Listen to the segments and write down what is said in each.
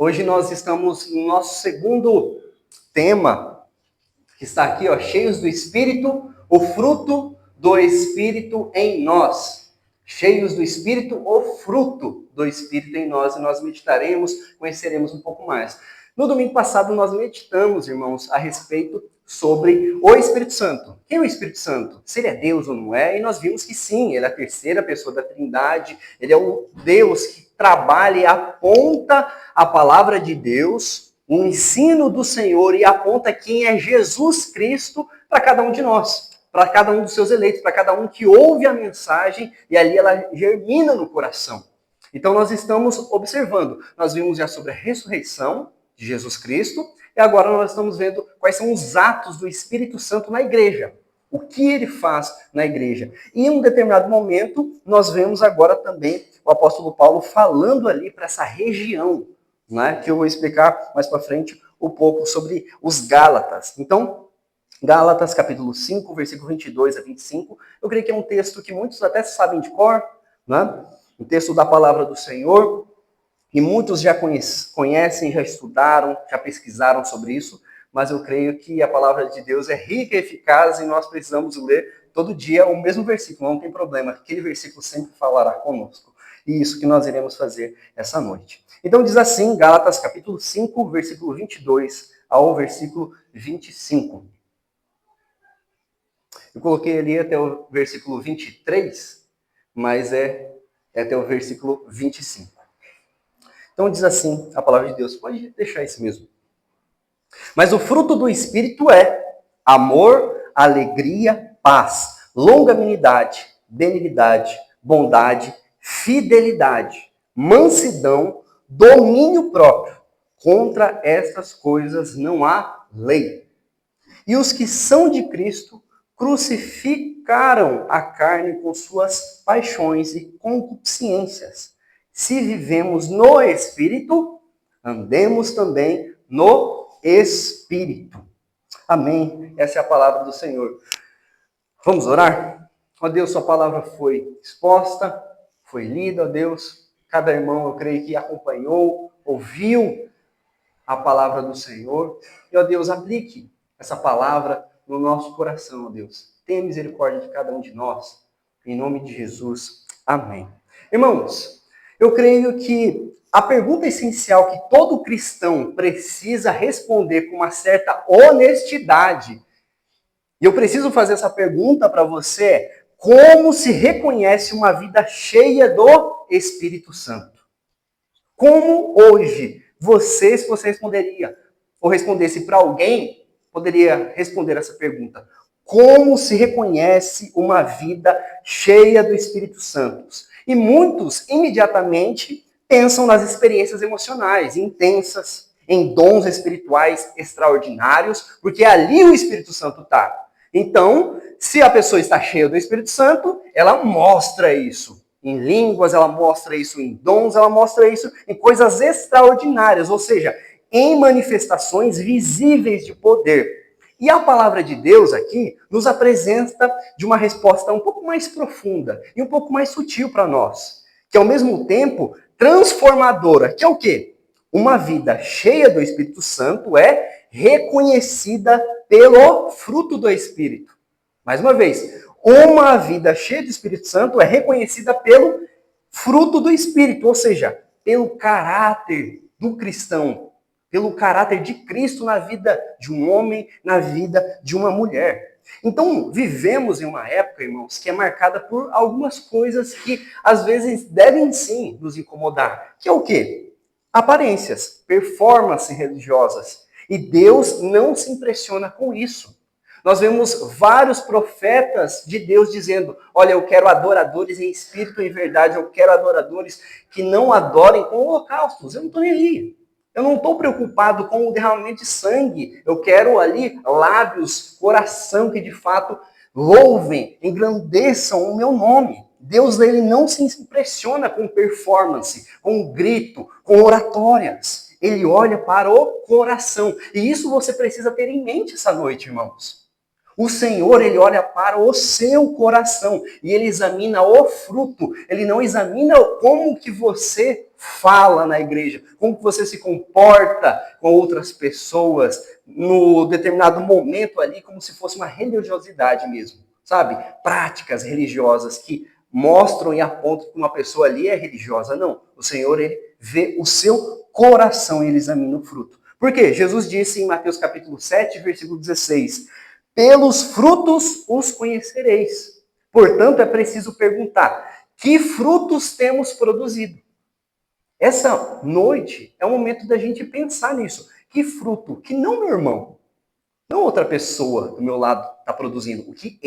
Hoje nós estamos no nosso segundo tema, que está aqui, ó, cheios do Espírito, o fruto do Espírito em nós. Cheios do Espírito, o fruto do Espírito em nós. E nós meditaremos, conheceremos um pouco mais. No domingo passado nós meditamos, irmãos, a respeito sobre o Espírito Santo. Quem é o Espírito Santo? Se ele é Deus ou não é? E nós vimos que sim, ele é a terceira pessoa da Trindade, ele é o Deus que trabalha e aponta a palavra de Deus, o ensino do Senhor e aponta quem é Jesus Cristo para cada um de nós, para cada um dos seus eleitos, para cada um que ouve a mensagem e ali ela germina no coração. Então nós estamos observando, nós vimos já sobre a ressurreição de Jesus Cristo e agora nós estamos vendo quais são os atos do Espírito Santo na igreja. O que ele faz na igreja. E em um determinado momento, nós vemos agora também o apóstolo Paulo falando ali para essa região, né, que eu vou explicar mais para frente um pouco sobre os Gálatas. Então, Gálatas capítulo 5, versículo 22 a 25, eu creio que é um texto que muitos até sabem de cor, né? Um texto da palavra do Senhor, e muitos já conhecem, já estudaram, já pesquisaram sobre isso, mas eu creio que a palavra de Deus é rica e eficaz e nós precisamos ler todo dia o mesmo versículo, não tem problema, aquele versículo sempre falará conosco. E isso que nós iremos fazer essa noite. Então diz assim, Gálatas capítulo 5, versículo 22 ao versículo 25. Eu coloquei ali até o versículo 23, mas é até o versículo 25. Então diz assim a palavra de Deus, pode deixar isso mesmo. Mas o fruto do Espírito é amor, alegria, paz, longanimidade, benignidade, bondade, fidelidade, mansidão, domínio próprio. Contra estas coisas não há lei. E os que são de Cristo crucificaram a carne com suas paixões e concupiscências. Se vivemos no Espírito, andemos também no Espírito. Amém. Essa é a palavra do Senhor. Vamos orar? Ó Deus, sua palavra foi exposta, foi lida, ó Deus. Cada irmão, eu creio que acompanhou, ouviu a palavra do Senhor. E, ó Deus, aplique essa palavra no nosso coração, ó Deus. Tenha misericórdia de cada um de nós. Em nome de Jesus. Amém. Irmãos, eu creio que a pergunta essencial que todo cristão precisa responder com uma certa honestidade, e eu preciso fazer essa pergunta para você, como se reconhece uma vida cheia do Espírito Santo? Como hoje você, se você responderia, ou respondesse para alguém, poderia responder essa pergunta? Como se reconhece uma vida cheia do Espírito Santo? E muitos, imediatamente, pensam nas experiências emocionais intensas, em dons espirituais extraordinários, porque ali o Espírito Santo está. Então, se a pessoa está cheia do Espírito Santo, ela mostra isso em línguas, ela mostra isso em dons, ela mostra isso em coisas extraordinárias, ou seja, em manifestações visíveis de poder. E a palavra de Deus aqui nos apresenta de uma resposta um pouco mais profunda e um pouco mais sutil para nós, que ao mesmo tempo transformadora, que é o quê? Uma vida cheia do Espírito Santo é reconhecida pelo fruto do Espírito. Mais uma vez, uma vida cheia do Espírito Santo é reconhecida pelo fruto do Espírito, ou seja, pelo caráter do cristão, pelo caráter de Cristo na vida de um homem, na vida de uma mulher. Então, vivemos em uma época, irmãos, que é marcada por algumas coisas que, às vezes, devem sim nos incomodar. Que é o quê? Aparências, performances religiosas. E Deus não se impressiona com isso. Nós vemos vários profetas de Deus dizendo, olha, eu quero adoradores em espírito e em verdade, eu quero adoradores que não adorem com holocaustos. Eu não estou nem aí. Eu não estou preocupado com o derramamento de sangue. Eu quero ali lábios, coração que de fato louvem, engrandeçam o meu nome. Deus ele não se impressiona com performance, com grito, com oratórias. Ele olha para o coração. E isso você precisa ter em mente essa noite, irmãos. O Senhor, ele olha para o seu coração e ele examina o fruto. Ele não examina como que você fala na igreja, como que você se comporta com outras pessoas no determinado momento ali, como se fosse uma religiosidade mesmo, sabe? Práticas religiosas que mostram e apontam que uma pessoa ali é religiosa. Não, o Senhor, ele vê o seu coração e ele examina o fruto. Por quê? Jesus disse em Mateus capítulo 7, versículo 16, pelos frutos os conhecereis. Portanto, é preciso perguntar, que frutos temos produzido? Essa noite é o momento da gente pensar nisso. Que fruto? Que não meu irmão, não outra pessoa do meu lado está produzindo. O que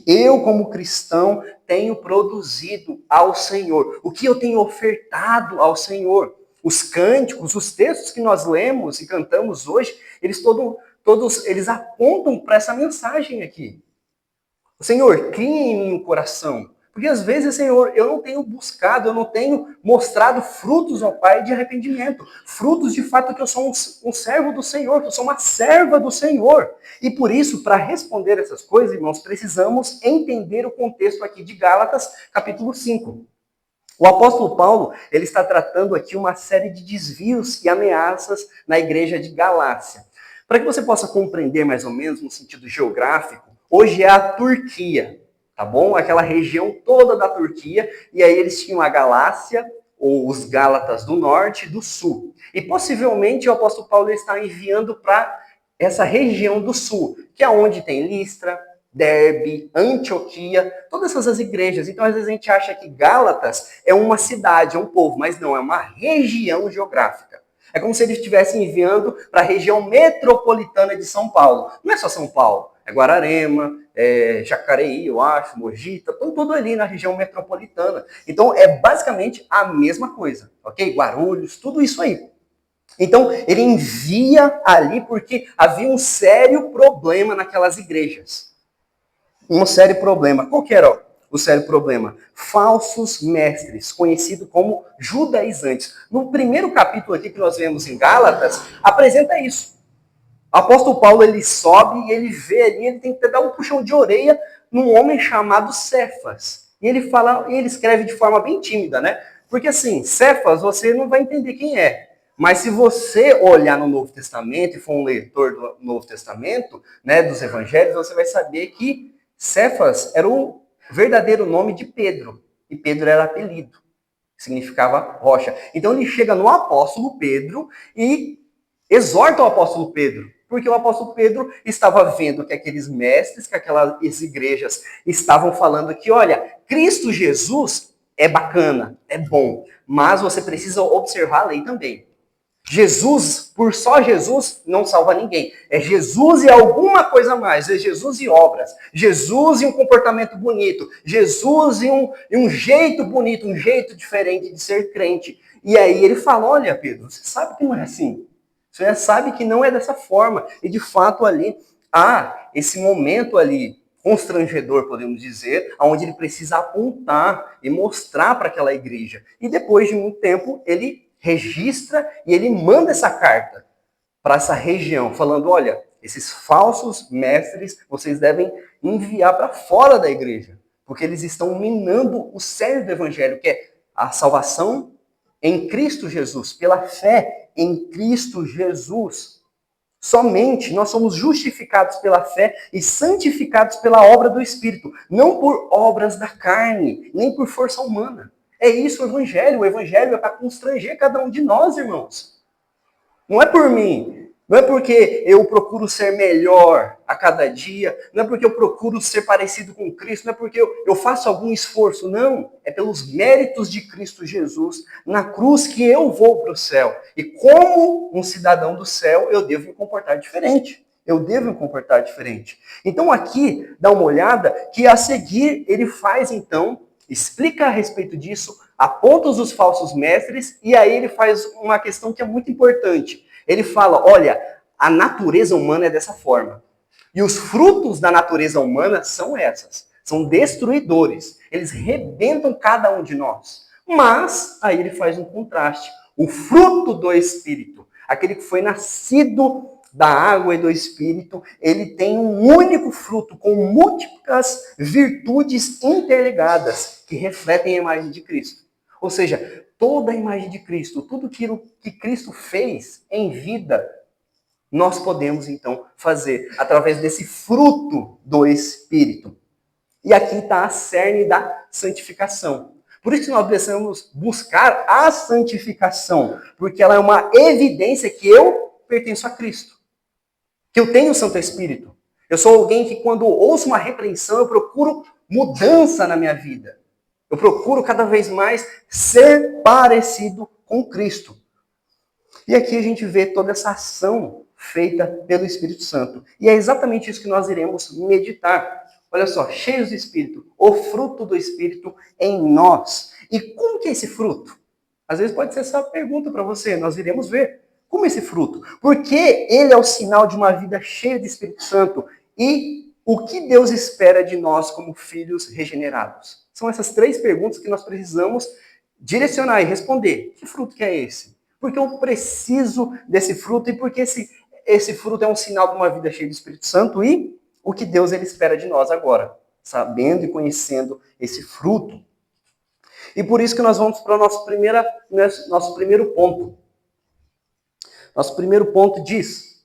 eu, como cristão, tenho produzido ao Senhor. O que eu tenho ofertado ao Senhor. Os cânticos, os textos que nós lemos e cantamos hoje, eles todos eles apontam para essa mensagem aqui. O Senhor, cria em mim um coração. Porque às vezes, Senhor, eu não tenho buscado, eu não tenho mostrado frutos ao Pai de arrependimento. Frutos de fato que eu sou um servo do Senhor, que eu sou uma serva do Senhor. E por isso, para responder essas coisas, irmãos, precisamos entender o contexto aqui de Gálatas, capítulo 5. O apóstolo Paulo, ele está tratando aqui uma série de desvios e ameaças na igreja de Galácia. Para que você possa compreender mais ou menos no sentido geográfico, hoje é a Turquia, tá bom? Aquela região toda da Turquia, e aí eles tinham a Galácia, ou os Gálatas do norte e do sul. E possivelmente o apóstolo Paulo está enviando para essa região do sul, que é onde tem Listra, Derbe, Antioquia, todas essas igrejas. Então, às vezes a gente acha que Gálatas é uma cidade, é um povo, mas não, é uma região geográfica. É como se eles estivessem enviando para a região metropolitana de São Paulo. Não é só São Paulo, é Guararema, é Jacareí, eu acho, Mogi, estão tudo ali na região metropolitana. Então, é basicamente a mesma coisa, ok? Guarulhos, tudo isso aí. Então, ele envia ali porque havia um sério problema naquelas igrejas. Um sério problema. Qual que era o sério problema? Falsos mestres, conhecido como judaizantes. No primeiro capítulo aqui que nós vemos em Gálatas, apresenta isso. O apóstolo Paulo, ele sobe e ele vê ali, ele tem que dar um puxão de orelha num homem chamado Cefas. E ele fala, e ele escreve de forma bem tímida, né? Porque assim, Cefas, você não vai entender quem é. Mas se você olhar no Novo Testamento e for um leitor do Novo Testamento, né, dos evangelhos, você vai saber que Cefas era o verdadeiro nome de Pedro. E Pedro era apelido, significava rocha. Então ele chega no apóstolo Pedro e exorta o apóstolo Pedro. Porque o apóstolo Pedro estava vendo que aqueles mestres, que aquelas igrejas estavam falando que, olha, Cristo Jesus é bacana, é bom, mas você precisa observar a lei também. Jesus, por só Jesus, não salva ninguém. É Jesus e alguma coisa mais. É Jesus e obras. Jesus e um comportamento bonito. Jesus e um jeito bonito, um jeito diferente de ser crente. E aí ele fala, olha, Pedro, você sabe que não é assim. Você sabe que não é dessa forma. E de fato ali há esse momento ali constrangedor, podemos dizer, onde ele precisa apontar e mostrar para aquela igreja. E depois de muito tempo, ele registra e ele manda essa carta para essa região, falando, olha, esses falsos mestres vocês devem enviar para fora da igreja, porque eles estão minando o sério do evangelho, que é a salvação em Cristo Jesus, pela fé em Cristo Jesus. Somente nós somos justificados pela fé e santificados pela obra do Espírito, não por obras da carne, nem por força humana. É isso o Evangelho é para constranger cada um de nós, irmãos. Não é por mim, não é porque eu procuro ser melhor a cada dia, não é porque eu procuro ser parecido com Cristo, não é porque eu faço algum esforço, não. É pelos méritos de Cristo Jesus na cruz que eu vou para o céu. E como um cidadão do céu, eu devo me comportar diferente. Eu devo me comportar diferente. Então aqui, dá uma olhada, que a seguir ele faz então, explica a respeito disso, aponta os falsos mestres, e aí ele faz uma questão que é muito importante. Ele fala, olha, a natureza humana é dessa forma. E os frutos da natureza humana são essas. São destruidores. Eles rebentam cada um de nós. Mas, aí ele faz um contraste. O fruto do Espírito, aquele que foi nascido da água e do Espírito, ele tem um único fruto com múltiplas virtudes interligadas que refletem a imagem de Cristo. Ou seja, toda a imagem de Cristo, tudo aquilo que Cristo fez em vida, nós podemos então fazer através desse fruto do Espírito. E aqui está a cerne da santificação. Por isso que nós precisamos buscar a santificação, porque ela é uma evidência que eu pertenço a Cristo, que eu tenho o Santo Espírito. Eu sou alguém que quando ouço uma repreensão, eu procuro mudança na minha vida. Eu procuro cada vez mais ser parecido com Cristo. E aqui a gente vê toda essa ação feita pelo Espírito Santo. E é exatamente isso que nós iremos meditar. Olha só, cheios do Espírito, o fruto do Espírito em nós. E como que é esse fruto? Às vezes pode ser essa pergunta para você, nós iremos ver. Como é esse fruto? Porque ele é o sinal de uma vida cheia de Espírito Santo. E o que Deus espera de nós como filhos regenerados? São essas três perguntas que nós precisamos direcionar e responder. Que fruto que é esse? Porque eu preciso desse fruto e porque esse fruto é um sinal de uma vida cheia de Espírito Santo e o que Deus ele espera de nós agora, sabendo e conhecendo esse fruto. E por isso que nós vamos para o nosso primeiro ponto. Nosso primeiro ponto diz: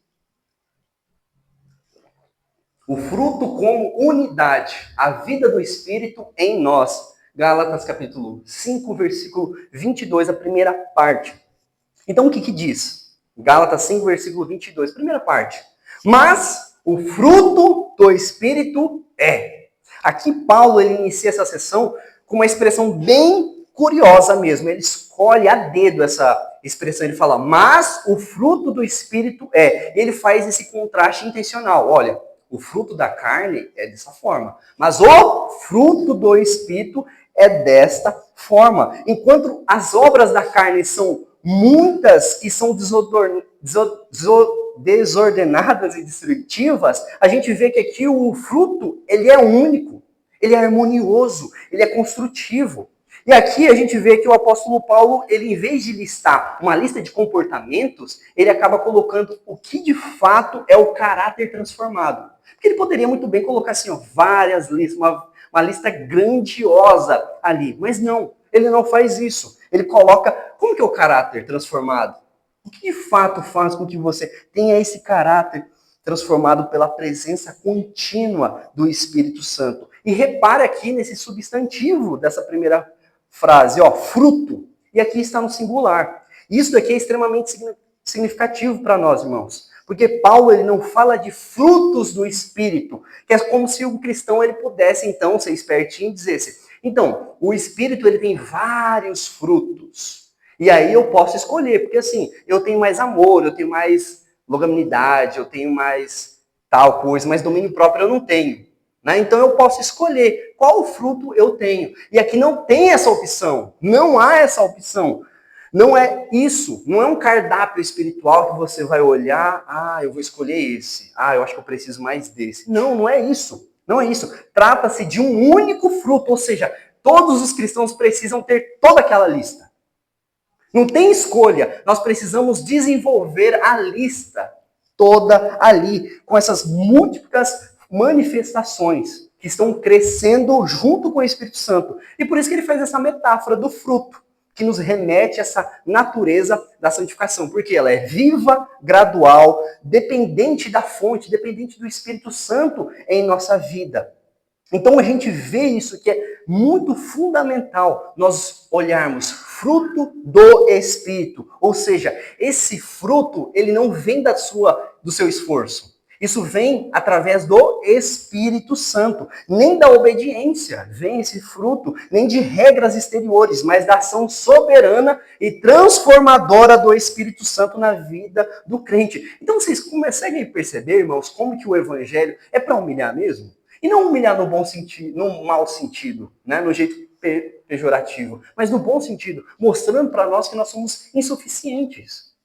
o fruto como unidade, a vida do Espírito em nós. Gálatas capítulo 5, versículo 22, a primeira parte. Então o que diz? Gálatas 5, versículo 22, primeira parte. Mas o fruto do Espírito é. Aqui Paulo ele inicia essa sessão com uma expressão bem curiosa mesmo. Ele escolhe a dedo essa expressão. Ele fala, mas o fruto do Espírito é. Ele faz esse contraste intencional. Olha, o fruto da carne é dessa forma. Mas o fruto do Espírito é desta forma. Enquanto as obras da carne são muitas e são desordenadas e destrutivas, a gente vê que aqui o fruto, ele é único, ele é harmonioso, ele é construtivo. E aqui a gente vê que o apóstolo Paulo, ele em vez de listar uma lista de comportamentos, ele acaba colocando o que de fato é o caráter transformado. Porque ele poderia muito bem colocar assim, ó, várias listas, uma lista grandiosa ali, mas não, ele não faz isso. Ele coloca, como que é o caráter transformado? O que de fato faz com que você tenha esse caráter transformado pela presença contínua do Espírito Santo? E repare aqui nesse substantivo dessa primeira frase, ó, fruto. E aqui está no singular. Isso daqui é extremamente significativo para nós, irmãos. Porque Paulo ele não fala de frutos do Espírito, que é como se o cristão ele pudesse então ser espertinho e dissesse, então, o Espírito ele tem vários frutos. E aí eu posso escolher, porque assim, eu tenho mais amor, eu tenho mais longanimidade, eu tenho mais tal coisa, mas domínio próprio eu não tenho. Né? Então eu posso escolher qual fruto eu tenho. E aqui não tem essa opção, não há essa opção. Não é isso, não é um cardápio espiritual que você vai olhar, eu vou escolher esse, eu acho que eu preciso mais desse. Não, não é isso. Não é isso. Trata-se de um único fruto, ou seja, todos os cristãos precisam ter toda aquela lista. Não tem escolha. Nós precisamos desenvolver a lista toda ali, com essas múltiplas manifestações que estão crescendo junto com o Espírito Santo. E por isso que ele faz essa metáfora do fruto, que nos remete a essa natureza da santificação, porque ela é viva, gradual, dependente da fonte, dependente do Espírito Santo em nossa vida. Então a gente vê isso que é muito fundamental nós olharmos fruto do Espírito, ou seja, esse fruto ele não vem do seu esforço. Isso vem através do Espírito Santo. Nem da obediência vem esse fruto, nem de regras exteriores, mas da ação soberana e transformadora do Espírito Santo na vida do crente. Então vocês conseguem perceber, irmãos, como que o Evangelho é para humilhar mesmo? E não humilhar no bom sentido, no mau sentido, né? No jeito pejorativo, mas no bom sentido, mostrando para nós que nós somos insuficientes.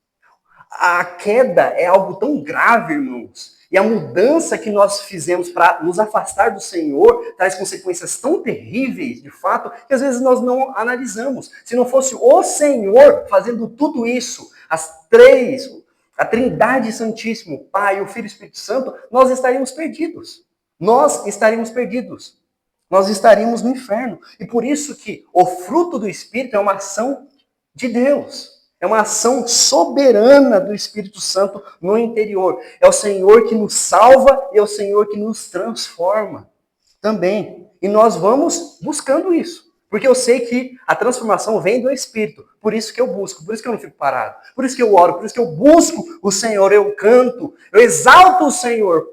A queda é algo tão grave, irmãos. E a mudança que nós fizemos para nos afastar do Senhor traz consequências tão terríveis, de fato, que às vezes nós não analisamos. Se não fosse o Senhor fazendo tudo isso, a Trindade Santíssima, o Pai, o Filho e o Espírito Santo, nós estaríamos perdidos. Nós estaríamos perdidos. Nós estaríamos no inferno. E por isso que o fruto do Espírito é uma ação de Deus. É uma ação soberana do Espírito Santo no interior. É o Senhor que nos salva e é o Senhor que nos transforma também. E nós vamos buscando isso. Porque eu sei que a transformação vem do Espírito. Por isso que eu busco, por isso que eu não fico parado. Por isso que eu oro, por isso que eu busco o Senhor, eu canto, eu exalto o Senhor.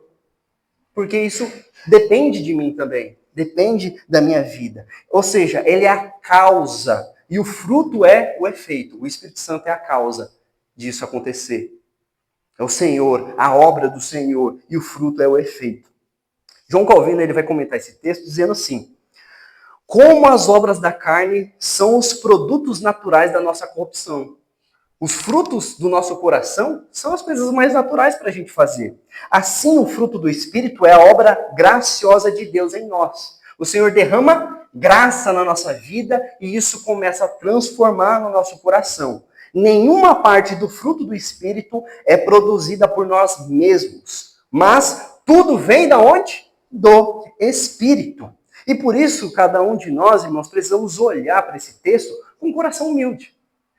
Porque isso depende de mim também. Depende da minha vida. Ou seja, ele é a causa. E o fruto é o efeito. O Espírito Santo é a causa disso acontecer. É o Senhor, a obra do Senhor. E o fruto é o efeito. João Calvino ele vai comentar esse texto dizendo assim: como as obras da carne são os produtos naturais da nossa corrupção. Os frutos do nosso coração são as coisas mais naturais para a gente fazer. Assim, o fruto do Espírito é a obra graciosa de Deus em nós. O Senhor derrama graça na nossa vida e isso começa a transformar no nosso coração. Nenhuma parte do fruto do Espírito é produzida por nós mesmos, mas tudo vem da onde? Do Espírito. E por isso, cada um de nós, irmãos, precisamos olhar para esse texto com um coração humilde.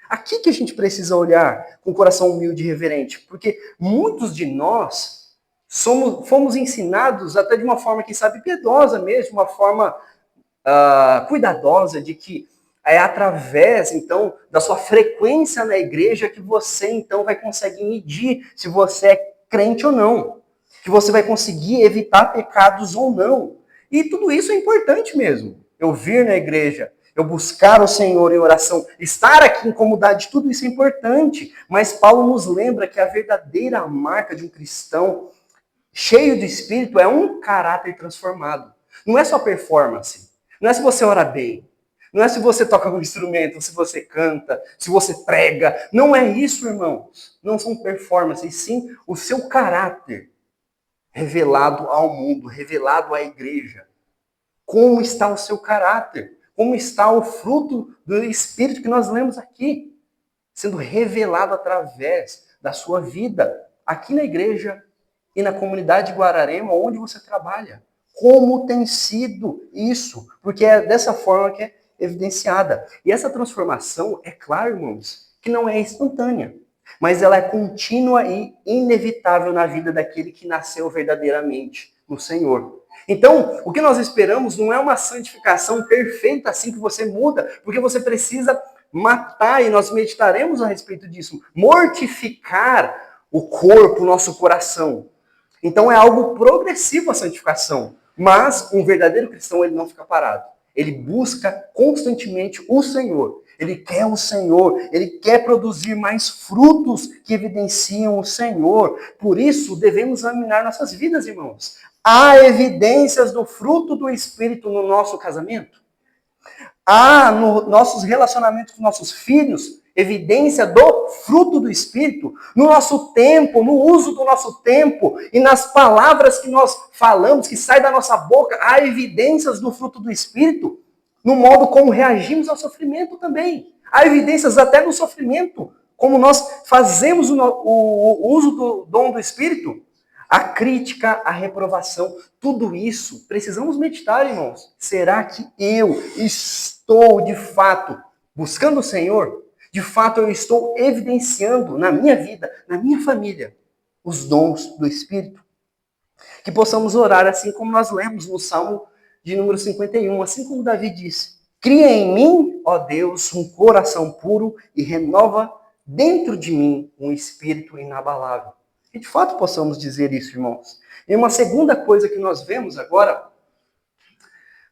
Aqui que a gente precisa olhar com um coração humilde e reverente, porque muitos de nós fomos ensinados até de uma forma, quem sabe, piedosa mesmo, uma forma cuidadosa, de que é através, então, da sua frequência na igreja que você, então, vai conseguir medir se você é crente ou não, que você vai conseguir evitar pecados ou não. E tudo isso é importante mesmo. Eu vir na igreja, eu buscar o Senhor em oração, estar aqui em comunidade, tudo isso é importante. Mas Paulo nos lembra que a verdadeira marca de um cristão cheio do Espírito é um caráter transformado. Não é só performance. Não é se você ora bem. Não é se você toca um instrumento, se você canta, se você prega. Não é isso, irmãos. Não são performances, e sim o seu caráter revelado ao mundo, revelado à igreja. Como está o seu caráter? Como está o fruto do Espírito que nós lemos aqui? Sendo revelado através da sua vida, aqui na igreja e na comunidade de Guararema, onde você trabalha. Como tem sido isso? Porque é dessa forma que é evidenciada. E essa transformação, é claro, irmãos, que não é instantânea, mas ela é contínua e inevitável na vida daquele que nasceu verdadeiramente no Senhor. Então, o que nós esperamos não é uma santificação perfeita assim que você muda, porque você precisa matar, e nós meditaremos a respeito disso, mortificar o corpo, o nosso coração. Então é algo progressivo a santificação, mas um verdadeiro cristão ele não fica parado. Ele busca constantemente o Senhor. Ele quer o Senhor, ele quer produzir mais frutos que evidenciam o Senhor. Por isso, devemos examinar nossas vidas, irmãos. Há evidências do fruto do Espírito no nosso casamento? Há nos nossos relacionamentos com nossos filhos evidência do fruto do Espírito? No nosso tempo, no uso do nosso tempo e nas palavras que nós falamos, que saem da nossa boca, há evidências do fruto do Espírito? No modo como reagimos ao sofrimento também. Há evidências até no sofrimento, como nós fazemos o uso do dom do Espírito. A crítica, a reprovação, tudo isso precisamos meditar, irmãos. Será que eu estou, de fato, buscando o Senhor? De fato, eu estou evidenciando na minha vida, na minha família, os dons do Espírito? Que possamos orar assim como nós lemos no Salmo de número 51, assim como Davi disse: cria em mim, ó Deus, um coração puro e renova dentro de mim um espírito inabalável. Que de fato possamos dizer isso, irmãos. E uma segunda coisa que nós vemos agora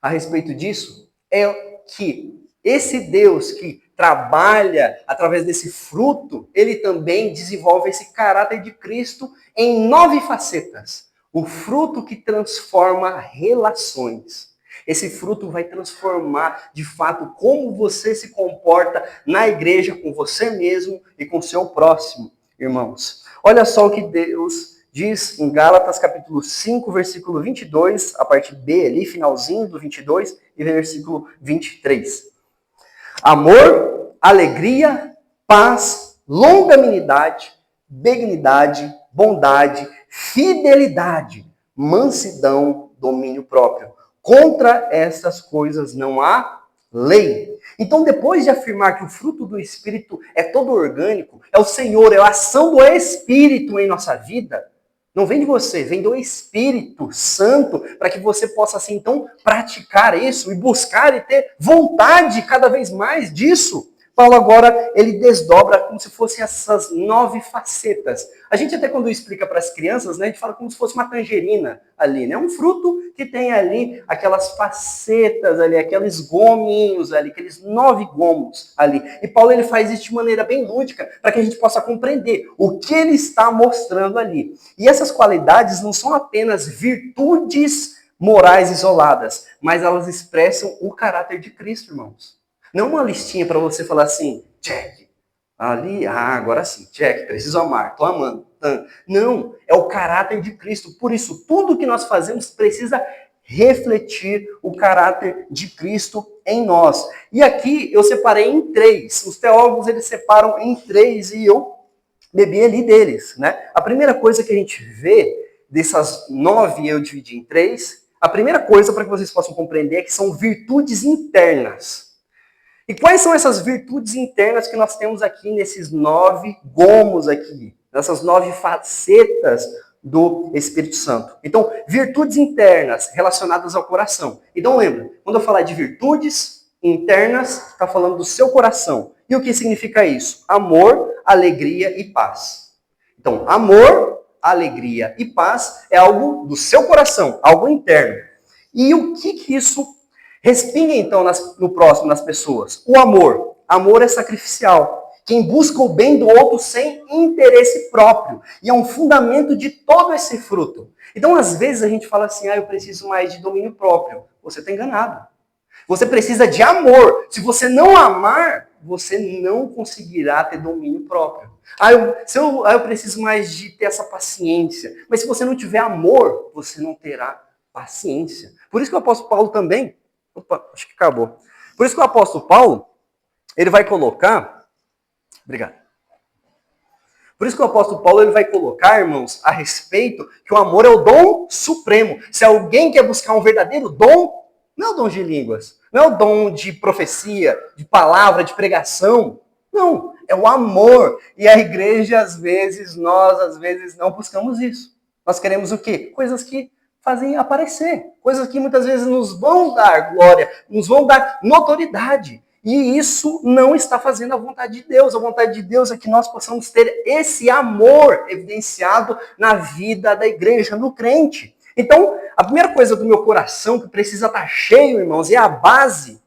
a respeito disso é que esse Deus que trabalha através desse fruto, ele também desenvolve esse caráter de Cristo em 9 facetas. O fruto que transforma relações. Esse fruto vai transformar, de fato, como você se comporta na igreja, com você mesmo e com o seu próximo, irmãos. Olha só o que Deus diz em Gálatas capítulo 5, versículo 22, a parte B ali, finalzinho do 22, e versículo 23. Amor, alegria, paz, longanimidade, benignidade, bondade, fidelidade, mansidão, domínio próprio. Contra estas coisas não há lei. Então, depois de afirmar que o fruto do Espírito é todo orgânico, é o Senhor, é a ação do Espírito em nossa vida, não vem de você, vem do Espírito Santo, para que você possa, assim, então, praticar isso e buscar e ter vontade cada vez mais disso. Paulo agora, ele desdobra como se fossem essas 9 facetas. A gente até quando explica para as crianças, né, a gente fala como se fosse uma tangerina ali, né? Um fruto que tem ali aquelas facetas ali, aqueles gominhos ali, aqueles 9 gomos ali. E Paulo, ele faz isso de maneira bem lúdica, para que a gente possa compreender o que ele está mostrando ali. E essas qualidades não são apenas virtudes morais isoladas, mas elas expressam o caráter de Cristo, irmãos. Não uma listinha para você falar assim, check, ali, agora sim, check, preciso amar, tô amando. Não, é o caráter de Cristo. Por isso, tudo que nós fazemos precisa refletir o caráter de Cristo em nós. E aqui eu separei em 3. Os teólogos, eles separam em 3 e eu bebi ali deles, né? A primeira coisa que a gente vê dessas 9 eu dividi em 3, a primeira coisa para que vocês possam compreender é que são virtudes internas. E quais são essas virtudes internas que nós temos aqui nesses 9 gomos aqui, nessas 9 facetas do Espírito Santo? Então, virtudes internas relacionadas ao coração. Então, lembra, quando eu falar de virtudes internas, está falando do seu coração. E o que significa isso? Amor, alegria e paz. Então, amor, alegria e paz é algo do seu coração, algo interno. E o que isso respinga, então, no próximo, nas pessoas? O amor. Amor é sacrificial. Quem busca o bem do outro sem interesse próprio. E é um fundamento de todo esse fruto. Então, às vezes, a gente fala assim, eu preciso mais de domínio próprio. Você está enganado. Você precisa de amor. Se você não amar, você não conseguirá ter domínio próprio. Eu preciso mais de ter essa paciência. Mas se você não tiver amor, você não terá paciência. Por isso que o apóstolo Paulo também... Opa, acho que acabou. Por isso que o apóstolo Paulo, ele vai colocar... Obrigado. Por isso que o apóstolo Paulo, ele vai colocar, irmãos, a respeito que o amor é o dom supremo. Se alguém quer buscar um verdadeiro dom, não é o dom de línguas, não é o dom de profecia, de palavra, de pregação. Não, é o amor. E a igreja, nós às vezes não buscamos isso. Nós queremos o quê? Coisas que fazem aparecer. Coisas que muitas vezes nos vão dar glória, nos vão dar notoriedade. E isso não está fazendo a vontade de Deus. A vontade de Deus é que nós possamos ter esse amor evidenciado na vida da igreja, no crente. Então, a primeira coisa do meu coração que precisa estar cheio, irmãos, é a base,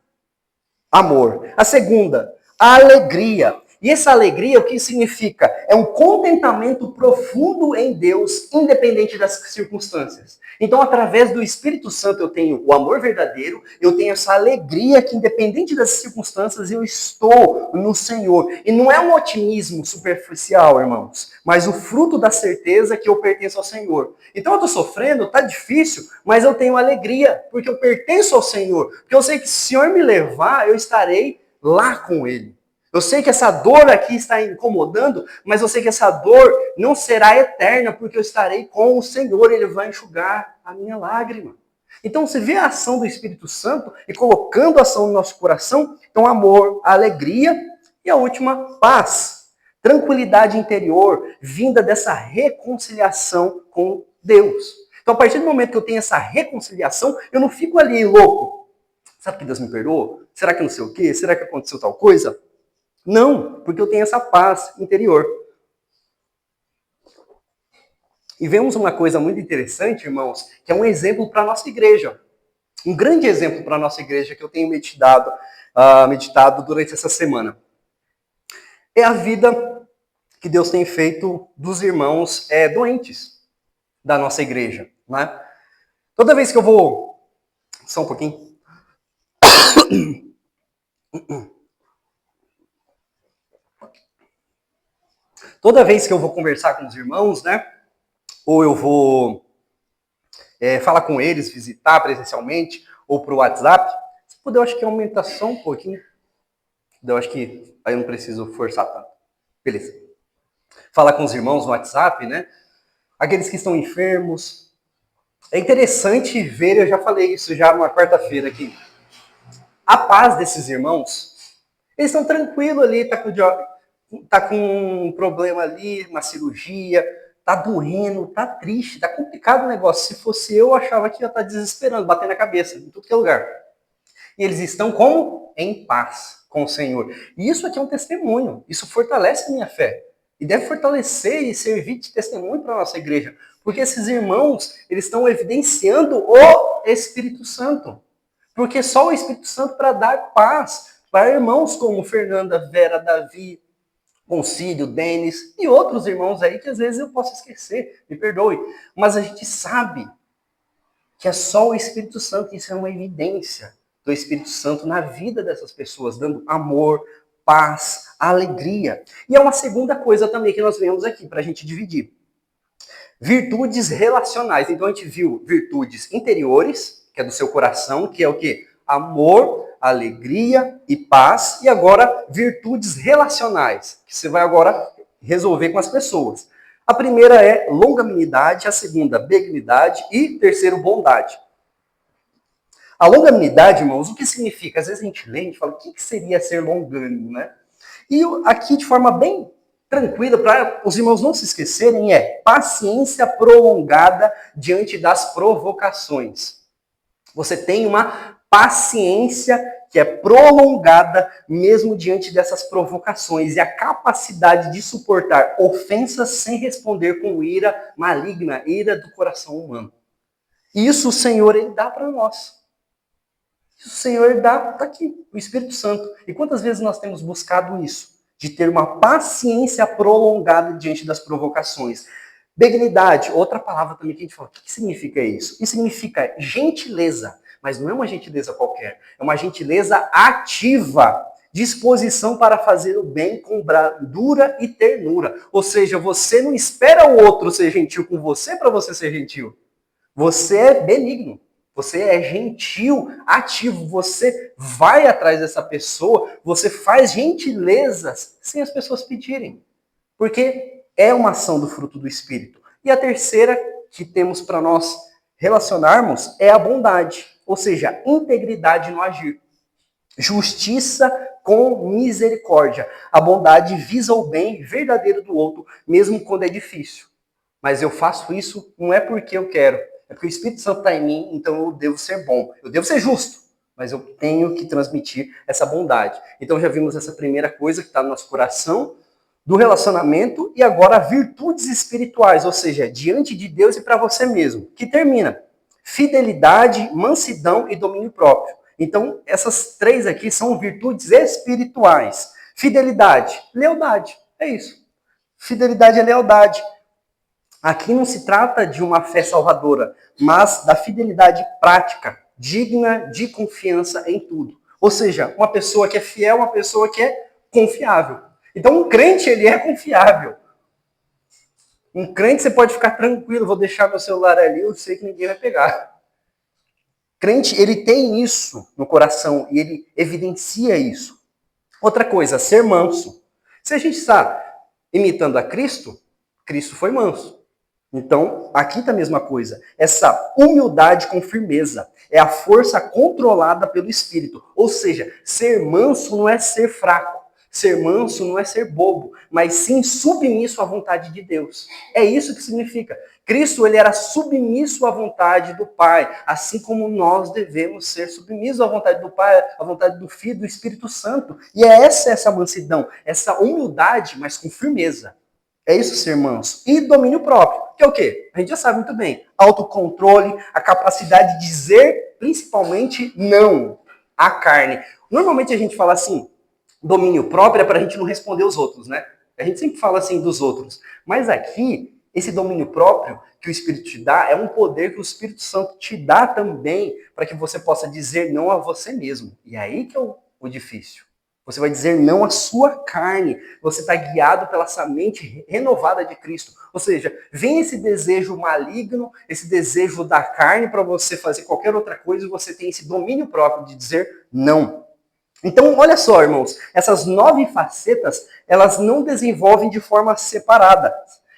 amor. A segunda, a alegria. E essa alegria, o que significa? É um contentamento profundo em Deus, independente das circunstâncias. Então, através do Espírito Santo, eu tenho o amor verdadeiro, eu tenho essa alegria que, independente das circunstâncias, eu estou no Senhor. E não é um otimismo superficial, irmãos, mas o fruto da certeza que eu pertenço ao Senhor. Então, eu estou sofrendo, está difícil, mas eu tenho alegria, porque eu pertenço ao Senhor. Porque eu sei que se o Senhor me levar, eu estarei lá com Ele. Eu sei que essa dor aqui está incomodando, mas eu sei que essa dor não será eterna, porque eu estarei com o Senhor, Ele vai enxugar a minha lágrima. Então, você vê a ação do Espírito Santo e colocando a ação no nosso coração, então amor, alegria e a última, paz. Tranquilidade interior, vinda dessa reconciliação com Deus. Então, a partir do momento que eu tenho essa reconciliação, eu não fico ali louco. Será que Deus me perdoou? Será que não sei o quê? Será que aconteceu tal coisa? Não, porque eu tenho essa paz interior. E vemos uma coisa muito interessante, irmãos, que é um exemplo para a nossa igreja. Um grande exemplo para a nossa igreja que eu tenho meditado durante essa semana. É a vida que Deus tem feito dos irmãos doentes da nossa igreja. Né? Toda vez que eu vou... Só um pouquinho. Toda vez que eu vou conversar com os irmãos, né? Ou eu vou falar com eles, visitar presencialmente, ou por WhatsApp, se puder, eu acho que aumentar só um pouquinho. Eu acho que aí eu não preciso forçar tanto. Beleza. Falar com os irmãos no WhatsApp, né? Aqueles que estão enfermos. É interessante ver, eu já falei isso já numa quarta-feira aqui. a paz desses irmãos, eles estão tranquilos ali, tá com um problema ali, uma cirurgia, tá doendo, tá triste, tá complicado o negócio. Se fosse eu achava que ia estar desesperando, batendo a cabeça em tudo que é lugar. E eles estão como? Em paz com o Senhor. E isso aqui é um testemunho. Isso fortalece a minha fé. E deve fortalecer e servir de testemunho para a nossa igreja. Porque esses irmãos, eles estão evidenciando o Espírito Santo. Porque só o Espírito Santo para dar paz para irmãos como Fernanda, Vera, Davi, Concílio, Denis e outros irmãos aí que às vezes eu posso esquecer, me perdoe. Mas a gente sabe que é só o Espírito Santo, isso é uma evidência do Espírito Santo na vida dessas pessoas, dando amor, paz, alegria. E é uma segunda coisa também que nós vemos aqui, para a gente dividir. Virtudes relacionais. Então a gente viu virtudes interiores, que é do seu coração, que é o quê? Amor, alegria e paz. E agora, virtudes relacionais, que você vai agora resolver com as pessoas. A primeira é longanimidade, a segunda, benignidade e terceiro, bondade. A longanimidade, irmãos, o que significa? Às vezes a gente lê e fala, o que seria ser longânimo, né? E aqui, de forma bem tranquila, para os irmãos não se esquecerem, é paciência prolongada diante das provocações. Você tem uma paciência que é prolongada mesmo diante dessas provocações e a capacidade de suportar ofensas sem responder com ira maligna, ira do coração humano. Isso o Senhor, ele dá para nós. Isso o Senhor dá, está aqui, o Espírito Santo. E quantas vezes nós temos buscado isso? De ter uma paciência prolongada diante das provocações. Benignidade, outra palavra também que a gente fala, o que significa isso? Isso significa gentileza, mas não é uma gentileza qualquer, é uma gentileza ativa, disposição para fazer o bem com bravura e ternura. Ou seja, você não espera o outro ser gentil com você para você ser gentil. Você é benigno. Você é gentil, ativo, você vai atrás dessa pessoa, você faz gentilezas sem as pessoas pedirem. Porque é uma ação do fruto do Espírito. E a terceira que temos para nós relacionarmos é a bondade, ou seja, integridade no agir. Justiça com misericórdia. A bondade visa o bem verdadeiro do outro, mesmo quando é difícil. Mas eu faço isso não é porque eu quero, é porque o Espírito Santo está em mim, então eu devo ser bom. Eu devo ser justo, mas eu tenho que transmitir essa bondade. Então já vimos essa primeira coisa que está no nosso coração, do relacionamento, e agora virtudes espirituais, ou seja, diante de Deus e para você mesmo, que termina fidelidade, mansidão e domínio próprio. Então, essas três aqui são virtudes espirituais. Fidelidade, lealdade, é isso. Fidelidade é lealdade. Aqui não se trata de uma fé salvadora, mas da fidelidade prática, digna de confiança em tudo. Ou seja, uma pessoa que é fiel, uma pessoa que é confiável. Então, um crente, ele é confiável. Um crente, você pode ficar tranquilo, vou deixar meu celular ali, eu sei que ninguém vai pegar. Crente, ele tem isso no coração e ele evidencia isso. Outra coisa, ser manso. Se a gente está imitando a Cristo, Cristo foi manso. Então, aqui está a mesma coisa. Essa humildade com firmeza é a força controlada pelo Espírito. Ou seja, ser manso não é ser fraco. Ser manso não é ser bobo, mas sim submisso à vontade de Deus. É isso que significa. Cristo, ele era submisso à vontade do Pai, assim como nós devemos ser submissos à vontade do Pai, à vontade do Filho, do Espírito Santo. E é essa mansidão, essa humildade, mas com firmeza. É isso ser manso. E domínio próprio, que é o quê? A gente já sabe muito bem. Autocontrole, a capacidade de dizer, principalmente, não à carne. Normalmente a gente fala assim, domínio próprio é para a gente não responder os outros, né? A gente sempre fala assim dos outros. Mas aqui, esse domínio próprio que o Espírito te dá é um poder que o Espírito Santo te dá também para que você possa dizer não a você mesmo. E aí que é o difícil. Você vai dizer não à sua carne. Você está guiado pela essa mente renovada de Cristo. Ou seja, vem esse desejo maligno, esse desejo da carne para você fazer qualquer outra coisa e você tem esse domínio próprio de dizer não. Então, olha só, irmãos, essas 9 facetas, elas não desenvolvem de forma separada.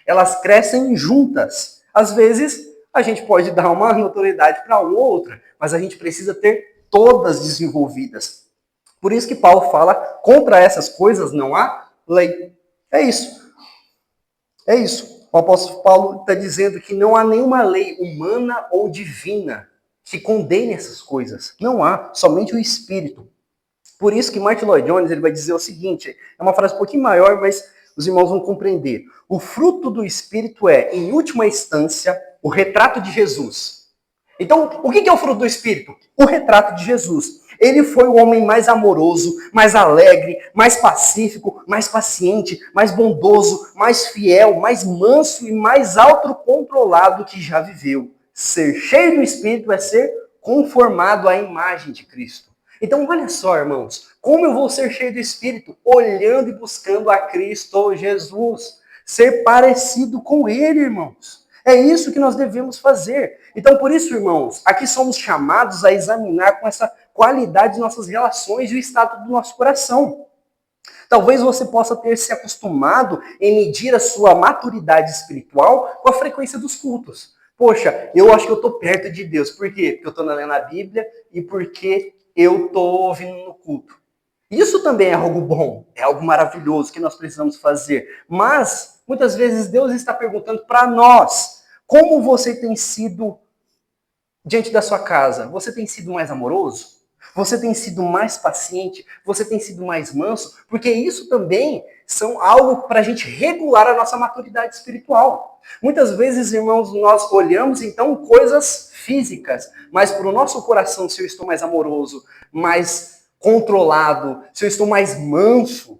Elas crescem juntas. Às vezes, a gente pode dar uma notoriedade para uma ou outra, mas a gente precisa ter todas desenvolvidas. Por isso que Paulo fala, contra essas coisas não há lei. É isso. É isso. O apóstolo Paulo está dizendo que não há nenhuma lei humana ou divina que condene essas coisas. Não há, somente o Espírito. Por isso que Martin Lloyd Jones ele vai dizer o seguinte, é uma frase um pouquinho maior, mas os irmãos vão compreender. O fruto do Espírito é, em última instância, o retrato de Jesus. Então, o que é o fruto do Espírito? O retrato de Jesus. Ele foi o homem mais amoroso, mais alegre, mais pacífico, mais paciente, mais bondoso, mais fiel, mais manso e mais autocontrolado que já viveu. Ser cheio do Espírito é ser conformado à imagem de Cristo. Então, olha só, irmãos, como eu vou ser cheio do Espírito? Olhando e buscando a Cristo Jesus. Ser parecido com Ele, irmãos. É isso que nós devemos fazer. Então, por isso, irmãos, aqui somos chamados a examinar com essa qualidade nossas relações e o estado do nosso coração. Talvez você possa ter se acostumado em medir a sua maturidade espiritual com a frequência dos cultos. Poxa, eu acho que eu estou perto de Deus. Por quê? Porque eu estou lendo a Bíblia e porque eu estou vindo no culto. Isso também é algo bom, é algo maravilhoso que nós precisamos fazer. Mas, muitas vezes, Deus está perguntando para nós, como você tem sido diante da sua casa? Você tem sido mais amoroso? Você tem sido mais paciente? Você tem sido mais manso? Porque isso também são algo para a gente regular a nossa maturidade espiritual. Muitas vezes, irmãos, nós olhamos então coisas físicas, mas para o nosso coração, se eu estou mais amoroso, mais controlado, se eu estou mais manso,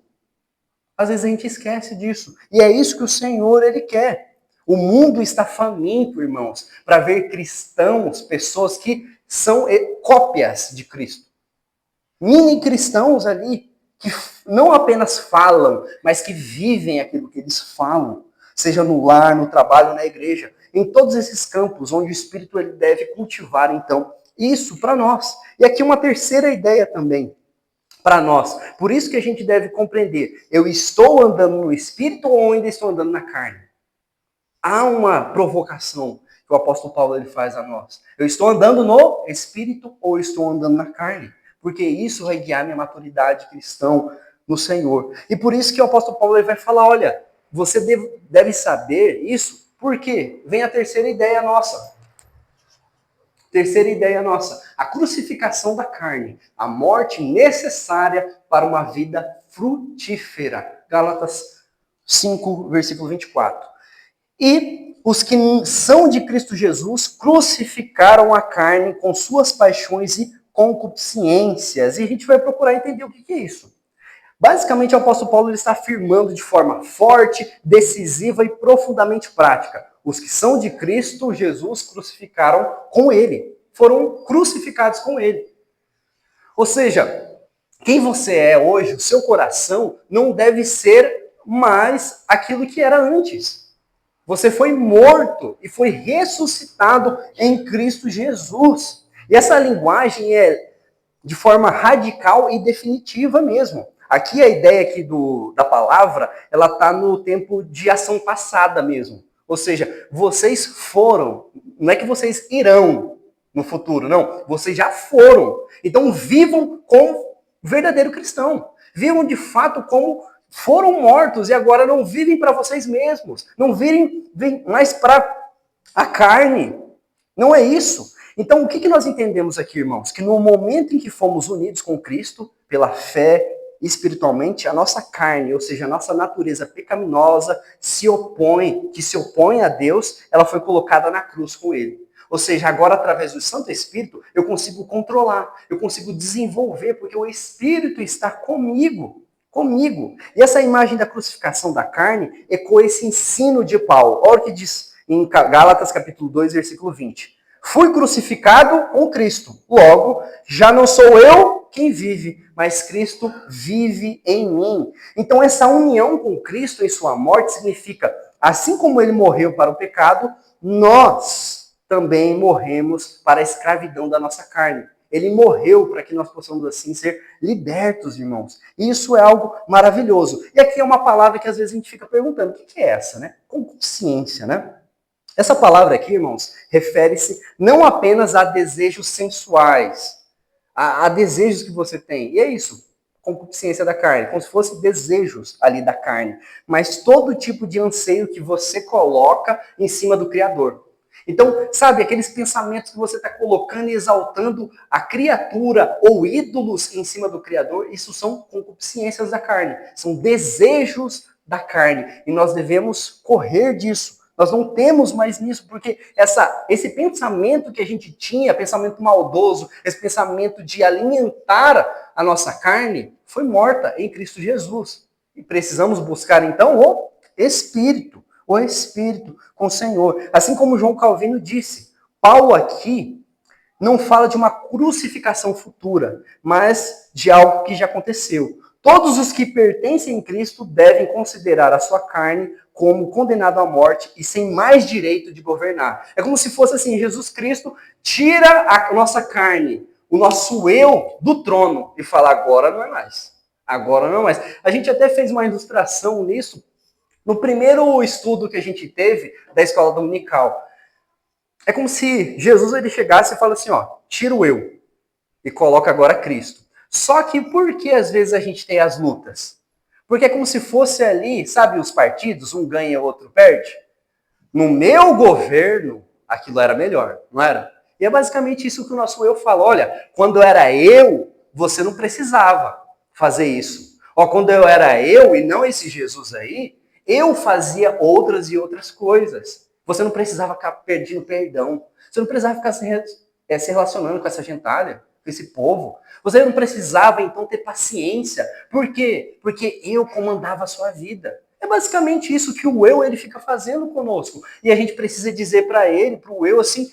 às vezes a gente esquece disso. E é isso que o Senhor, Ele quer. O mundo está faminto, irmãos, para ver cristãos, pessoas que são cópias de Cristo. Mini cristãos ali, que não apenas falam, mas que vivem aquilo que eles falam. Seja no lar, no trabalho, na igreja. Em todos esses campos onde o Espírito ele deve cultivar, então, isso para nós. E aqui uma terceira ideia também para nós. Por isso que a gente deve compreender. Eu estou andando no Espírito ou ainda estou andando na carne? Há uma provocação que o apóstolo Paulo ele faz a nós. Eu estou andando no Espírito ou estou andando na carne? Porque isso vai guiar minha maturidade cristã no Senhor. E por isso que o apóstolo Paulo ele vai falar, olha, você deve saber isso, porque vem a terceira ideia nossa. Terceira ideia nossa, a crucificação da carne, a morte necessária para uma vida frutífera. Gálatas 5, versículo 24. E os que são de Cristo Jesus crucificaram a carne com suas paixões e concupiscências. E a gente vai procurar entender o que é isso. Basicamente, o apóstolo Paulo ele está afirmando de forma forte, decisiva e profundamente prática. Os que são de Cristo Jesus crucificaram com ele. Foram crucificados com ele. Ou seja, quem você é hoje, o seu coração, não deve ser mais aquilo que era antes. Você foi morto e foi ressuscitado em Cristo Jesus. E essa linguagem é de forma radical e definitiva mesmo. Aqui a ideia aqui da palavra, ela está no tempo de ação passada mesmo. Ou seja, vocês foram, não é que vocês irão no futuro, não. Vocês já foram. Então vivam como verdadeiro cristão. Vivam de fato como foram mortos e agora não vivem para vocês mesmos. Não vivem mais para a carne. Não é isso. Então, o que nós entendemos aqui, irmãos? Que no momento em que fomos unidos com Cristo, pela fé, espiritualmente, a nossa carne, ou seja, a nossa natureza pecaminosa, que se opõe a Deus, ela foi colocada na cruz com Ele. Ou seja, agora, através do Santo Espírito, eu consigo controlar, eu consigo desenvolver, porque o Espírito está comigo. E essa imagem da crucificação da carne ecoa esse ensino de Paulo. Olha o que diz em Gálatas capítulo 2, versículo 20. Fui crucificado com Cristo. Logo, já não sou eu quem vive, mas Cristo vive em mim. Então, essa união com Cristo em sua morte significa, assim como ele morreu para o pecado, nós também morremos para a escravidão da nossa carne. Ele morreu para que nós possamos, assim, ser libertos, irmãos. E isso é algo maravilhoso. E aqui é uma palavra que às vezes a gente fica perguntando, o que é essa, né? Consciência, né? Essa palavra aqui, irmãos, refere-se não apenas a desejos sensuais, a desejos que você tem. E é isso. concupiscência da carne, como se fosse desejos ali da carne, mas todo tipo de anseio que você coloca em cima do Criador. Então, sabe, aqueles pensamentos que você está colocando e exaltando a criatura ou ídolos em cima do Criador, isso são concupiscências da carne, são desejos da carne, e nós devemos correr disso. Nós não temos mais nisso, porque esse pensamento que a gente tinha, pensamento maldoso, esse pensamento de alimentar a nossa carne, foi morta em Cristo Jesus. E precisamos buscar, então, o Espírito com o Senhor. Assim como João Calvino disse, Paulo aqui não fala de uma crucificação futura, mas de algo que já aconteceu. Todos os que pertencem a Cristo devem considerar a sua carne como condenado à morte e sem mais direito de governar. É como se fosse assim, Jesus Cristo tira a nossa carne, o nosso eu do trono e fala, agora não é mais. Agora não é mais. A gente até fez uma ilustração nisso no primeiro estudo que a gente teve da escola dominical. É como se Jesus ele chegasse e falasse assim, ó, tira o eu e coloca agora Cristo. Só que por que às vezes a gente tem as lutas? Porque é como se fosse ali, sabe, os partidos, um ganha, o outro perde. No meu governo, aquilo era melhor, não era? E é basicamente isso que o nosso eu fala. Olha, quando era eu, você não precisava fazer isso. Ó, quando eu era eu e não esse Jesus aí, eu fazia outras e outras coisas. Você não precisava ficar pedindo perdão. Você não precisava ficar se relacionando com essa gentalha, com esse povo. Você não precisava, então, ter paciência. Por quê? Porque eu comandava a sua vida. É basicamente isso que o eu ele fica fazendo conosco. E a gente precisa dizer para ele, para o eu, assim,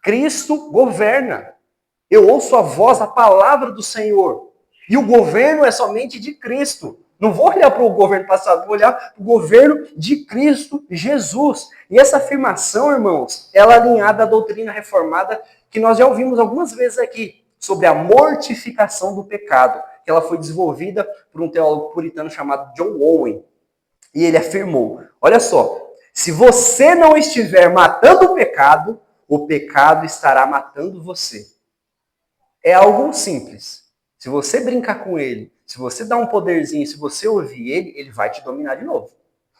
Cristo governa. Eu ouço a voz, a palavra do Senhor. E o governo é somente de Cristo. Não vou olhar para o governo passado, vou olhar para o governo de Cristo Jesus. E essa afirmação, irmãos, ela é alinhada à doutrina reformada que nós já ouvimos algumas vezes aqui, sobre a mortificação do pecado, que ela foi desenvolvida por um teólogo puritano chamado John Owen. E ele afirmou, olha só, se você não estiver matando o pecado estará matando você. É algo simples. Se você brincar com ele, se você dar um poderzinho, se você ouvir ele, ele vai te dominar de novo.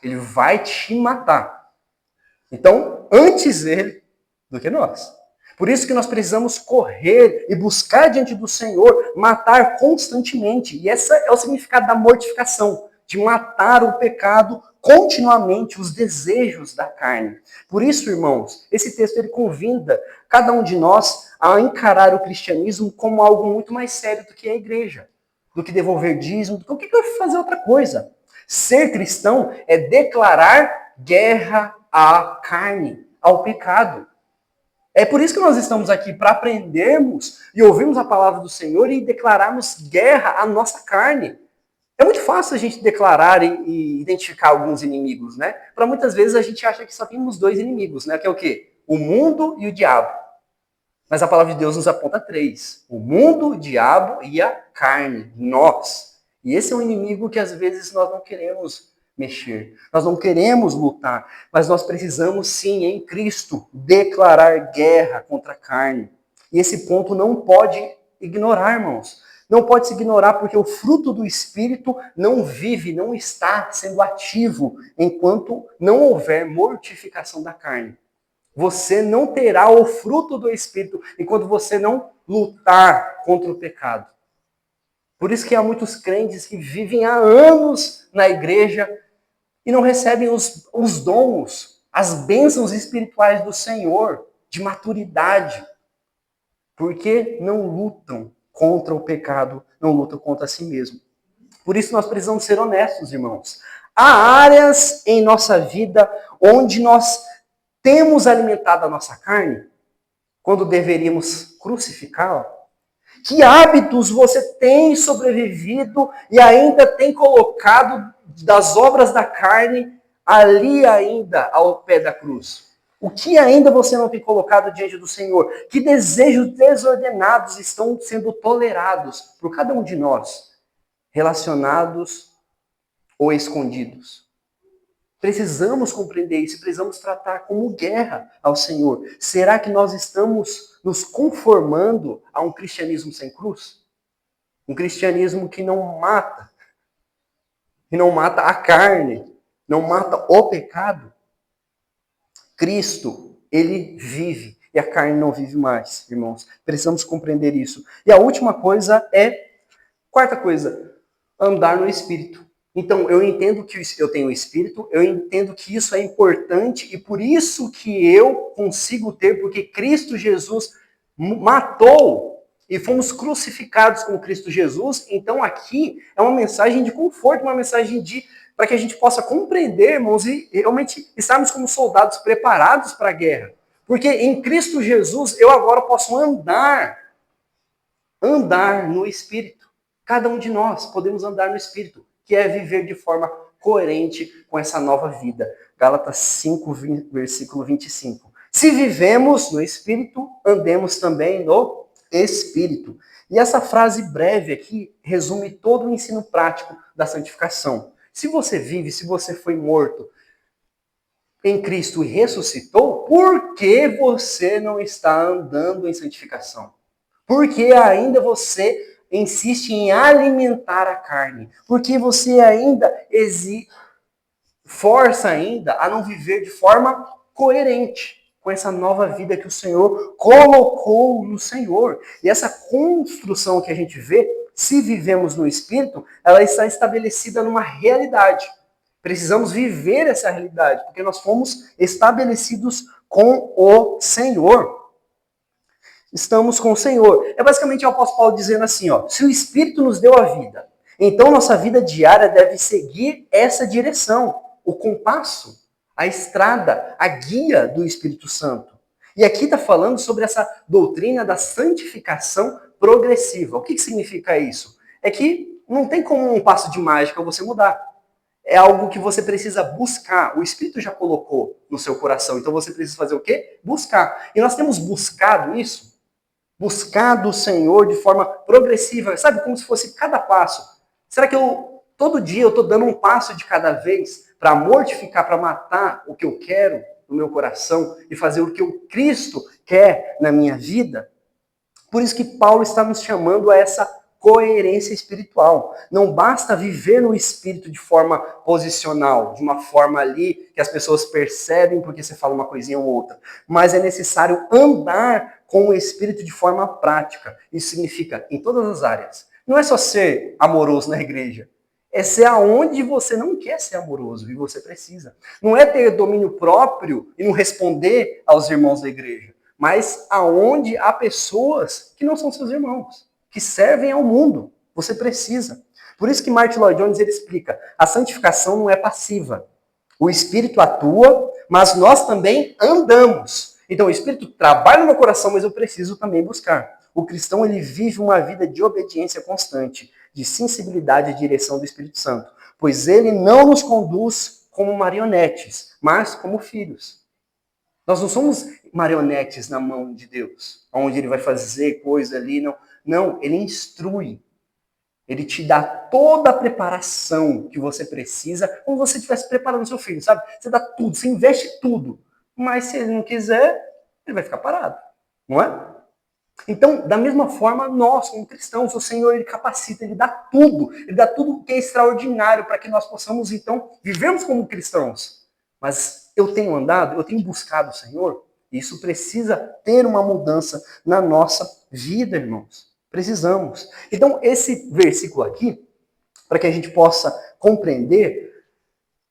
Ele vai te matar. Então, antes ele do que nós. Por isso que nós precisamos correr e buscar diante do Senhor, matar constantemente. E esse é o significado da mortificação, de matar o pecado continuamente, os desejos da carne. Por isso, irmãos, esse texto ele convida cada um de nós a encarar o cristianismo como algo muito mais sério do que a igreja, do que devolver dízimo, do que eu vou fazer outra coisa. Ser cristão é declarar guerra à carne, ao pecado. É por isso que nós estamos aqui, para aprendermos e ouvirmos a palavra do Senhor e declararmos guerra à nossa carne. É muito fácil a gente declarar e identificar alguns inimigos, né? Para muitas vezes a gente acha que só temos dois inimigos, né? Que é o quê? O mundo e o diabo. Mas a palavra de Deus nos aponta três. O mundo, o diabo e a carne, nós. E esse é um inimigo que às vezes nós não queremos mexer. Nós não queremos lutar, mas nós precisamos sim, em Cristo, declarar guerra contra a carne. E esse ponto não pode ignorar, irmãos. Não pode se ignorar porque o fruto do Espírito não vive, não está sendo ativo enquanto não houver mortificação da carne. Você não terá o fruto do Espírito enquanto você não lutar contra o pecado. Por isso que há muitos crentes que vivem há anos na igreja e não recebem os dons, as bênçãos espirituais do Senhor, de maturidade, porque não lutam contra o pecado, não lutam contra si mesmo. Por isso nós precisamos ser honestos, irmãos. Há áreas em nossa vida onde nós temos alimentado a nossa carne, quando deveríamos crucificá-la? Que hábitos você tem sobrevivido e ainda tem colocado das obras da carne ali ainda ao pé da cruz? O que ainda você não tem colocado diante do Senhor? Que desejos desordenados estão sendo tolerados por cada um de nós, relacionados ou escondidos? Precisamos compreender isso, precisamos tratar como guerra ao Senhor. Será que nós estamos nos conformando a um cristianismo sem cruz? Um cristianismo que não mata a carne, não mata o pecado. Cristo, ele vive e a carne não vive mais, irmãos. Precisamos compreender isso. E a última coisa quarta coisa, andar no Espírito. Então, eu entendo que eu tenho o Espírito, eu entendo que isso é importante e por isso que eu consigo ter, porque Cristo Jesus matou e fomos crucificados com Cristo Jesus. Então, aqui é uma mensagem de conforto, uma mensagem para que a gente possa compreender, irmãos, e realmente estarmos como soldados preparados para a guerra. Porque em Cristo Jesus eu agora posso andar no Espírito. Cada um de nós podemos andar no Espírito, que é viver de forma coerente com essa nova vida. Gálatas 5, versículo 25. Se vivemos no Espírito, andemos também no Espírito. E essa frase breve aqui resume todo o ensino prático da santificação. Se você vive, se você foi morto em Cristo e ressuscitou, por que você não está andando em santificação? Porque ainda você insiste em alimentar a carne. Porque você ainda força ainda a não viver de forma coerente com essa nova vida que o Senhor colocou no Senhor. E essa construção que a gente vê, se vivemos no Espírito, ela está estabelecida numa realidade. Precisamos viver essa realidade, porque nós fomos estabelecidos com o Senhor. Estamos com o Senhor. É basicamente o apóstolo Paulo dizendo assim, se o Espírito nos deu a vida, então nossa vida diária deve seguir essa direção, o compasso, a estrada, a guia do Espírito Santo. E aqui está falando sobre essa doutrina da santificação progressiva. O que significa isso? É que não tem como um passo de mágica você mudar. É algo que você precisa buscar. O Espírito já colocou no seu coração. Então você precisa fazer o quê? Buscar. E nós temos buscado isso. Buscado o Senhor de forma progressiva. Sabe, como se fosse cada passo. Será que todo dia eu estou dando um passo de cada vez para mortificar, para matar o que eu quero no meu coração e fazer o que o Cristo quer na minha vida? Por isso que Paulo está nos chamando a essa coerência espiritual. Não basta viver no Espírito de forma posicional, de uma forma ali que as pessoas percebem porque você fala uma coisinha ou outra. Mas é necessário andar com o Espírito de forma prática. Isso significa em todas as áreas. Não é só ser amoroso na igreja. É ser aonde você não quer ser amoroso e você precisa. Não é ter domínio próprio e não responder aos irmãos da igreja. Mas aonde há pessoas que não são seus irmãos, que servem ao mundo. Você precisa. Por isso que Martin Lloyd Jones ele explica, a santificação não é passiva. O Espírito atua, mas nós também andamos. Então o Espírito trabalha no meu coração, mas eu preciso também buscar. O cristão ele vive uma vida de obediência constante, de sensibilidade e direção do Espírito Santo. Pois ele não nos conduz como marionetes, mas como filhos. Nós não somos marionetes na mão de Deus, onde ele vai fazer coisa ali, não. Não, ele instrui. Ele te dá toda a preparação que você precisa, como se você estivesse preparando seu filho, sabe? Você dá tudo, você investe tudo. Mas se ele não quiser, ele vai ficar parado, não é? Então, da mesma forma, nós, como cristãos, o Senhor, ele capacita, ele dá tudo que é extraordinário para que nós possamos, então, vivermos como cristãos. Mas eu tenho andado, eu tenho buscado o Senhor, e isso precisa ter uma mudança na nossa vida, irmãos. Precisamos. Então, esse versículo aqui, para que a gente possa compreender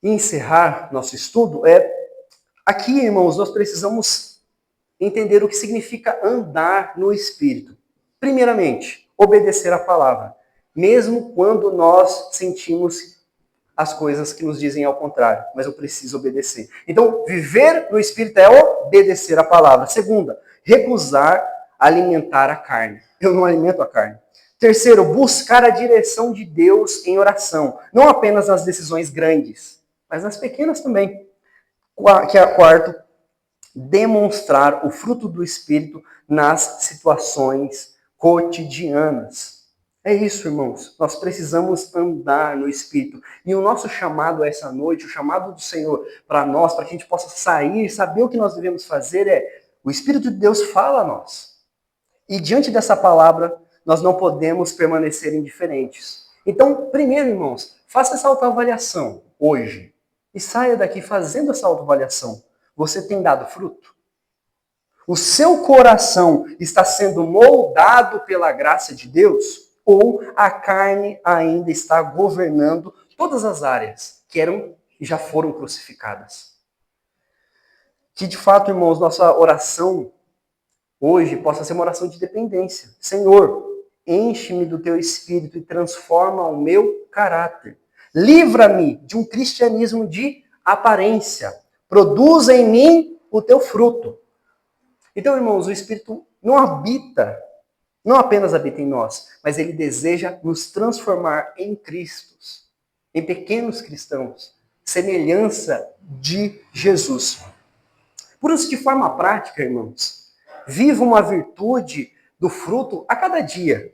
e encerrar nosso estudo, aqui, irmãos, nós precisamos entender o que significa andar no Espírito. Primeiramente, obedecer a palavra, mesmo quando nós sentimos as coisas que nos dizem ao contrário, mas eu preciso obedecer. Então, viver no Espírito é obedecer a palavra. Segunda, recusar alimentar a carne. Eu não alimento a carne. Terceiro, buscar a direção de Deus em oração, não apenas nas decisões grandes, mas nas pequenas também. Quarto, demonstrar o fruto do Espírito nas situações cotidianas. É isso, irmãos. Nós precisamos andar no Espírito. E o nosso chamado essa noite, o chamado do Senhor para nós, para que a gente possa sair, saber o que nós devemos fazer, o Espírito de Deus fala a nós. E diante dessa palavra, nós não podemos permanecer indiferentes. Então, primeiro, irmãos, faça essa autoavaliação hoje e saia daqui fazendo essa autoavaliação. Você tem dado fruto? O seu coração está sendo moldado pela graça de Deus? Ou a carne ainda está governando todas as áreas que eram e já foram crucificadas? Que de fato, irmãos, nossa oração hoje possa ser uma oração de dependência. Senhor, enche-me do teu espírito e transforma o meu caráter. Livra-me de um cristianismo de aparência. Produza em mim o teu fruto. Então, irmãos, o Espírito não apenas habita em nós, mas ele deseja nos transformar em Cristos, em pequenos cristãos, semelhança de Jesus. Por isso, de forma prática, irmãos, viva uma virtude do fruto a cada dia.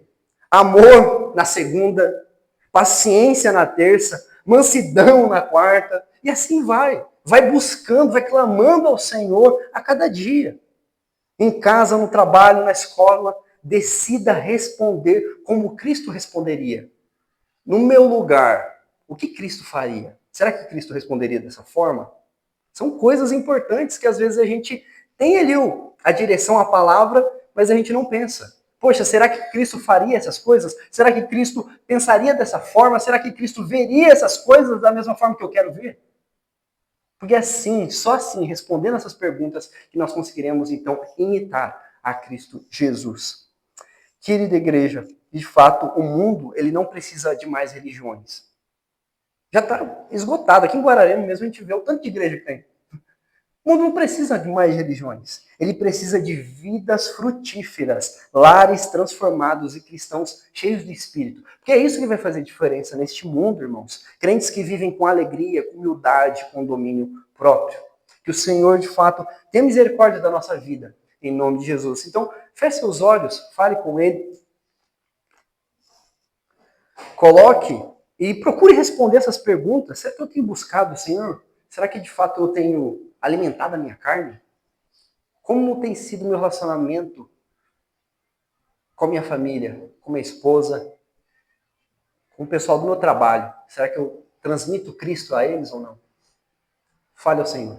Amor na segunda, paciência na terça, mansidão na quarta, e assim vai. Vai buscando, vai clamando ao Senhor a cada dia. Em casa, no trabalho, na escola, decida responder como Cristo responderia. No meu lugar, o que Cristo faria? Será que Cristo responderia dessa forma? São coisas importantes que às vezes a gente tem ali a direção, a palavra, mas a gente não pensa. Poxa, será que Cristo faria essas coisas? Será que Cristo pensaria dessa forma? Será que Cristo veria essas coisas da mesma forma que eu quero ver? Porque assim, só assim, respondendo essas perguntas, que nós conseguiremos, então, imitar a Cristo Jesus. Querida igreja, de fato, o mundo ele não precisa de mais religiões. Já está esgotado. Aqui em Guararema mesmo a gente vê o tanto de igreja que tem. O mundo não precisa de mais religiões. Ele precisa de vidas frutíferas, lares transformados e cristãos cheios de espírito. Porque é isso que vai fazer diferença neste mundo, irmãos. Crentes que vivem com alegria, com humildade, com domínio próprio. Que o Senhor, de fato, tenha misericórdia da nossa vida, em nome de Jesus. Então, feche seus olhos, fale com Ele. Coloque e procure responder essas perguntas. Será que eu tenho buscado o Senhor? Será que, de fato, eu tenho alimentado a minha carne? Como tem sido o meu relacionamento com a minha família, com minha esposa, com o pessoal do meu trabalho? Será que eu transmito Cristo a eles ou não? Fale ao Senhor.